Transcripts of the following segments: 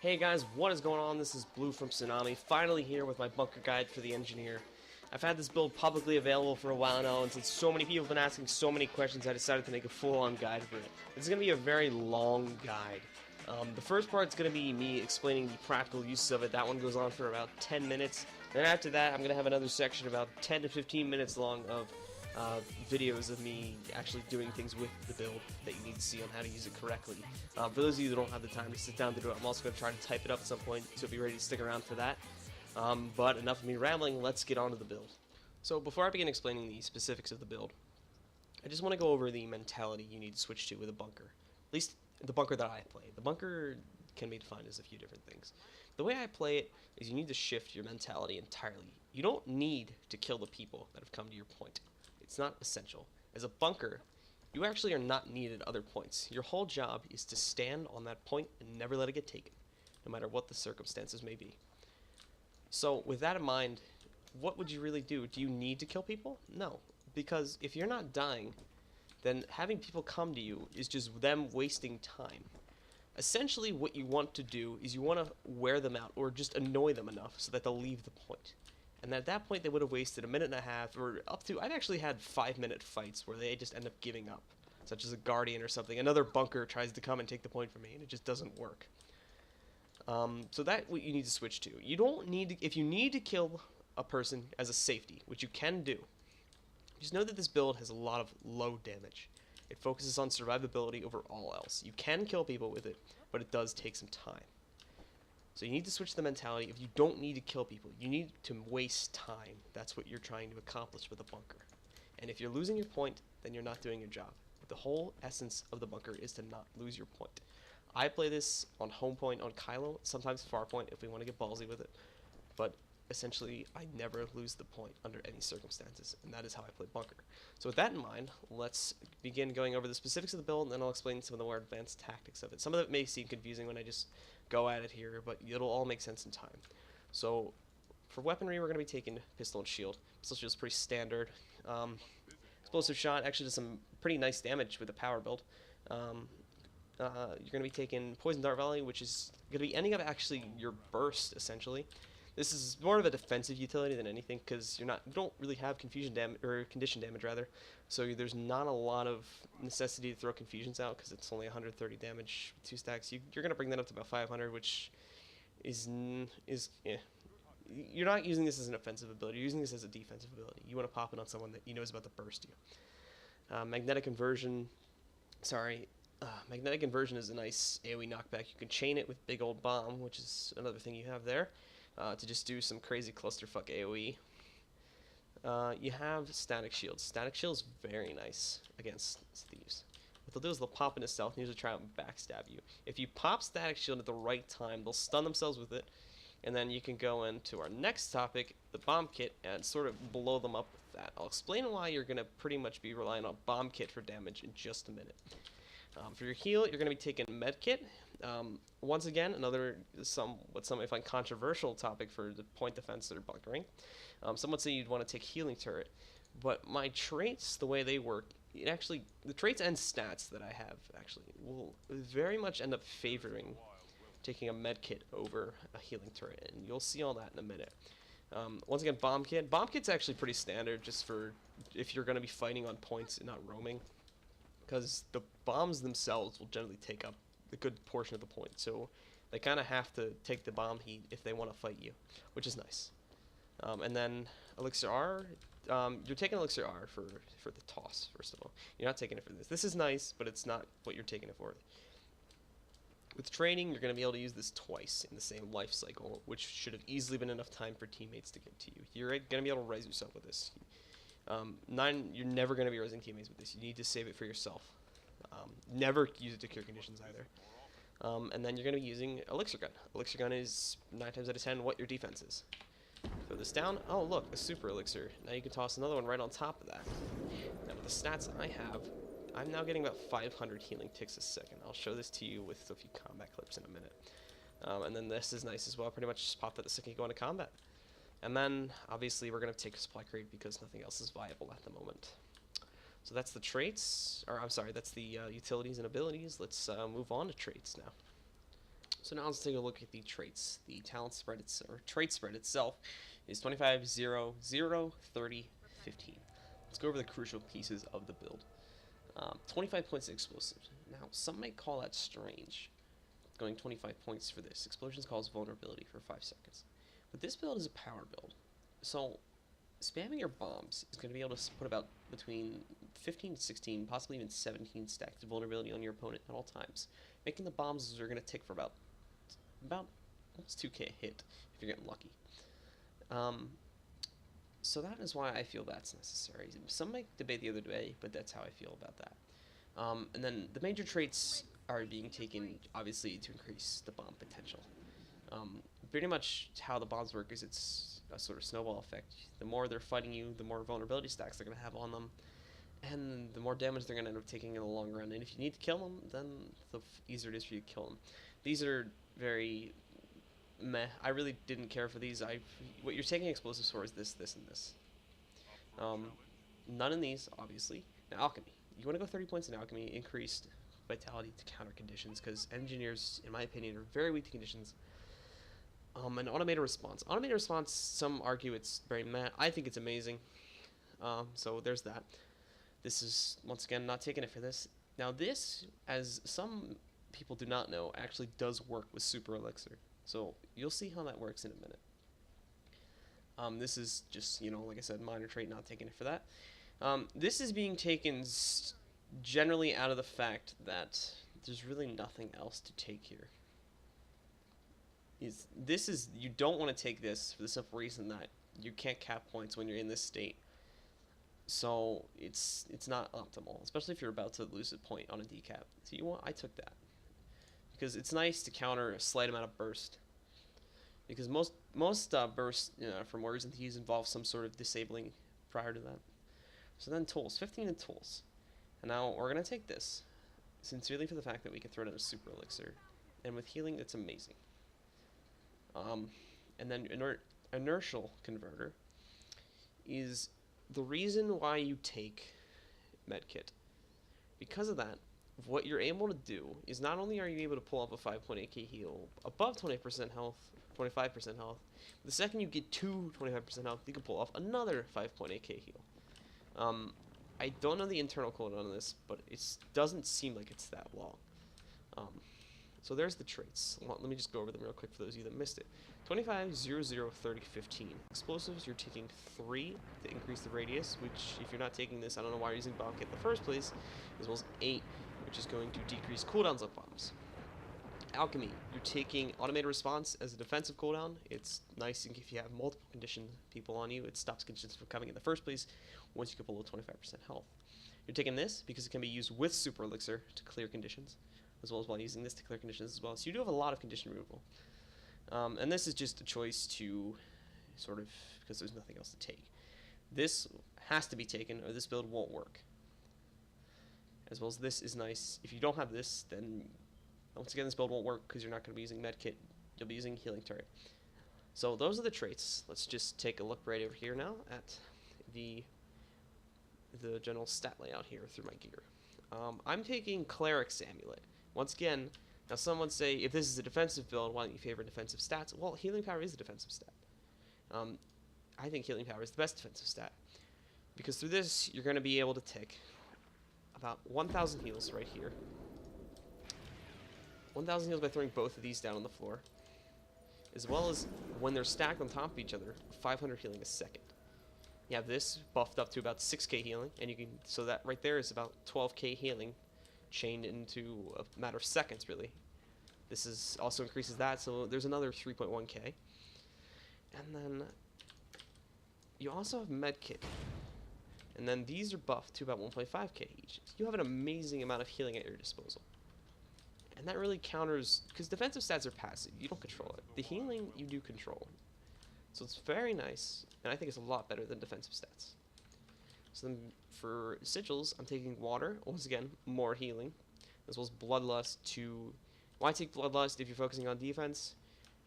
Hey guys, what is going on? This is Blue from Tsunami, finally here with my bunker guide for the engineer. I've had this build publicly available for a while now, and since so many people have been asking so many questions, I decided to make a full-on guide for it. It's going to be a very long guide. The first part is going to be me explaining the practical uses of it. That one goes on for about 10 minutes. Then after that, I'm going to have another section about 10 to 15 minutes long of videos of me actually doing things with the build that you need to see on how to use it correctly. For those of you that don't have the time to sit down to do it, I'm also going to try to type it up at some point, so be ready to stick around for that. But enough of me rambling, let's get on to the build. So before I begin explaining the specifics of the build, I just want to go over the mentality you need to switch to with a bunker. At least the bunker that I play. The bunker can be defined as a few different things. The way I play it is you need to shift your mentality entirely. You don't need to kill the people that have come to your point. It's not essential. As a bunker, you actually are not needed at other points. Your whole job is to stand on that point and never let it get taken, no matter what the circumstances may be. So with that in mind, what would you really do? Do you need to kill people? No, because if you're not dying, then having people come to you is just them wasting time. Essentially what you want to do is you want to wear them out or just annoy them enough so that they'll leave the point. And at that point, they would have wasted a minute and a half, or up to, I've actually had 5-minute fights where they just end up giving up, such as a guardian or something. Another bunker tries to come and take the point from me, and it just doesn't work. So that's what you need to switch to. You don't need to, if you need to kill a person as a safety, which you can do, just know that this build has a lot of low damage. It focuses on survivability over all else. You can kill people with it, but it does take some time. So you need to switch the mentality. If you don't need to kill people, you need to waste time. That's what you're trying to accomplish with a bunker. And if you're losing your point, then you're not doing your job. But the whole essence of the bunker is to not lose your point. I play this on home point on Kylo, sometimes far point if we want to get ballsy with it. But essentially, I never lose the point under any circumstances, and that is how I play bunker. So with that in mind, let's begin going over the specifics of the build, and then I'll explain some of the more advanced tactics of it. Some of it may seem confusing when I just go at it here, but it'll all make sense in time. So for weaponry, we're going to be taking pistol and shield. Pistol shield is pretty standard. Explosive shot actually does some pretty nice damage with the power build. You're going to be taking poison dart volley, which is going to be ending up actually your burst essentially. This is more of a defensive utility than anything because you don't really have confusion damage or condition damage rather. So there's not a lot of necessity to throw confusions out because it's only 130 damage, 2 stacks. You're gonna bring that up to about 500, which is yeah. You're not using this as an offensive ability. You're using this as a defensive ability. You want to pop it on someone that you know is about to burst you. Magnetic inversion. Magnetic inversion is a nice AoE knockback. You can chain it with big old bomb, which is another thing you have there. To just do some crazy clusterfuck AoE. You have static shields. Static shields very nice against thieves. What they'll do is they'll pop into stealth and usually try and backstab you. If you pop static shield at the right time, they'll stun themselves with it, and then you can go into our next topic, the bomb kit, and sort of blow them up with that. I'll explain why you're going to pretty much be relying on bomb kit for damage in just a minute. For your heal, you're going to be taking med kit. Once again, another what some may find controversial topic for the point defense or bunkering. Some would say you'd want to take healing turret, but my traits, the way they work, the traits and stats that I have actually will very much end up favoring taking a med kit over a healing turret, and you'll see all that in a minute. Once again, bomb kit. Bomb kit's actually pretty standard, just for if you're going to be fighting on points and not roaming, because the bombs themselves will generally take up a good portion of the point, so they kind of have to take the bomb heat if they want to fight you, which is nice. And then Elixir R, you're taking Elixir R for the toss, first of all. You're not taking it for this. This is nice, but it's not what you're taking it for. With training, you're going to be able to use this twice in the same life cycle, which should have easily been enough time for teammates to get to you. You're going to be able to res yourself with this. You're never going to be resing teammates with this. You need to save it for yourself. Never use it to cure conditions either. And then you're going to be using Elixir Gun. Elixir Gun is 9 times out of 10 what your defense is. Throw this down. Oh, look, a Super Elixir. Now you can toss another one right on top of that. Now with the stats I have, I'm now getting about 500 healing ticks a second. I'll show this to you with a few combat clips in a minute. And then this is nice as well. Pretty much just pop that the second you go into combat. And then, obviously, we're going to take a supply crate because nothing else is viable at the moment. So that's the traits, or I'm sorry, that's the utilities and abilities. Let's move on to traits now. So now let's take a look at the traits. The talent spread or trait spread itself is 25, 0, 0, 30, 15. Let's go over the crucial pieces of the build. 25 points explosive. Now, some might call that strange, going 25 points for this. Explosions cause vulnerability for 5 seconds. But this build is a power build. So, spamming your bombs is going to be able to put about between 15 to 16, possibly even 17 stacks of vulnerability on your opponent at all times, making the bombs that are going to tick for about almost 2k a hit if you're getting lucky. So that is why I feel that's necessary. Some might debate the other way, but that's how I feel about that. And then the major traits are being taken, obviously, to increase the bomb potential. Pretty much how the bombs work is it's a sort of snowball effect. The more they're fighting you, the more vulnerability stacks they're going to have on them, and the more damage they're going to end up taking in the long run. And if you need to kill them, then the easier it is for you to kill them. These are very meh. I really didn't care for these. What you're taking explosives for is this, this, and this. None in these, obviously. Now, alchemy. You want to go 30 points in alchemy, increased vitality to counter conditions, because engineers, in my opinion, are very weak to conditions. An automated response. Automated response, some argue it's very meh. I think it's amazing. So there's that. This is, once again, not taking it for this. Now this, as some people do not know, actually does work with Super Elixir. So you'll see how that works in a minute. This is just, like I said, minor trait, not taking it for that. This is being taken generally out of the fact that there's really nothing else to take here. You don't want to take this for the simple reason that you can't cap points when you're in this state. So it's not optimal, especially if you're about to lose a point on a decap. So I took that because it's nice to counter a slight amount of burst. Because most bursts from words and keys involve some sort of disabling prior to that. So then tools, 15 in tools, and now we're gonna take this sincerely for the fact that we can throw it in a super elixir, and with healing, it's amazing. And then inertial converter is the reason why you take medkit. Because of that, what you're able to do is not only are you able to pull up a 5.8k heal above 20% health, 25% health, the second you get to 25% health, you can pull off another 5.8k heal. I don't know the internal cooldown on this, but it doesn't seem like it's that long. So there's the traits. Let me just go over them real quick for those of you that missed it. 25, 0, 0, 30, 15. Explosives, you're taking 3 to increase the radius, which if you're not taking this, I don't know why you're using bomb kit in the first place, as well as 8, which is going to decrease cooldowns of bombs. Alchemy, you're taking automated response as a defensive cooldown. It's nice if you have multiple conditioned people on you. It stops conditions from coming in the first place once you get below 25% health. You're taking this because it can be used with super elixir to clear conditions, as well as while using this to clear conditions as well. So you do have a lot of condition removal. And this is just a choice to sort of, because there's nothing else to take. This has to be taken or this build won't work. As well as this is nice. If you don't have this, then once again this build won't work because you're not going to be using medkit. You'll be using healing turret. So those are the traits. Let's just take a look right over here now at the general stat layout here through my gear. I'm taking Cleric's Amulet. Once again, now some would say, if this is a defensive build, why don't you favor defensive stats? Well, healing power is a defensive stat. I think healing power is the best defensive stat. Because through this, you're going to be able to take about 1,000 heals right here. 1,000 heals by throwing both of these down on the floor. As well as, when they're stacked on top of each other, 500 healing a second. You have this buffed up to about 6k healing, and you can, so that right there is about 12k healing chained into a matter of seconds, really. This is also increases that, so there's another 3.1k. And then you also have medkit, and then these are buffed to about 1.5k each. So you have an amazing amount of healing at your disposal, and that really counters, because defensive stats are passive, you don't control it. The healing you do control, so it's very nice, and I think it's a lot better than defensive stats. So then for Sigils, I'm taking water, once again, more healing, as well as Bloodlust to... Why take Bloodlust if you're focusing on defense?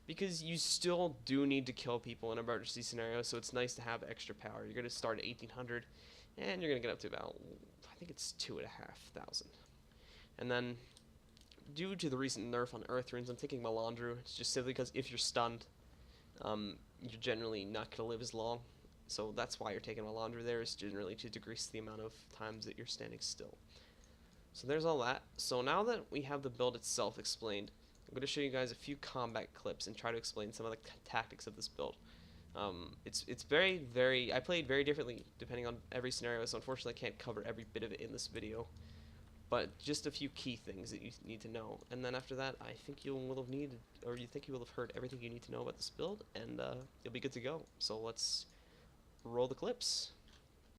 Because you still do need to kill people in emergency scenarios, so it's nice to have extra power. You're going to start at 1,800, and you're going to get up to about, I think it's 2,500. And then due to the recent nerf on Earth runes, I'm taking Melandru. It's just simply because if you're stunned, you're generally not going to live as long. So that's why you're taking Melandru there, is generally to decrease the amount of times that you're standing still. So there's all that. So now that we have the build itself explained, I'm going to show you guys a few combat clips and try to explain some of the tactics of this build. It's very, I played very differently depending on every scenario, so unfortunately I can't cover every bit of it in this video. But just a few key things that you need to know, and then after that, I think you will have heard everything you need to know about this build, and you'll be good to go. So let's roll the clips.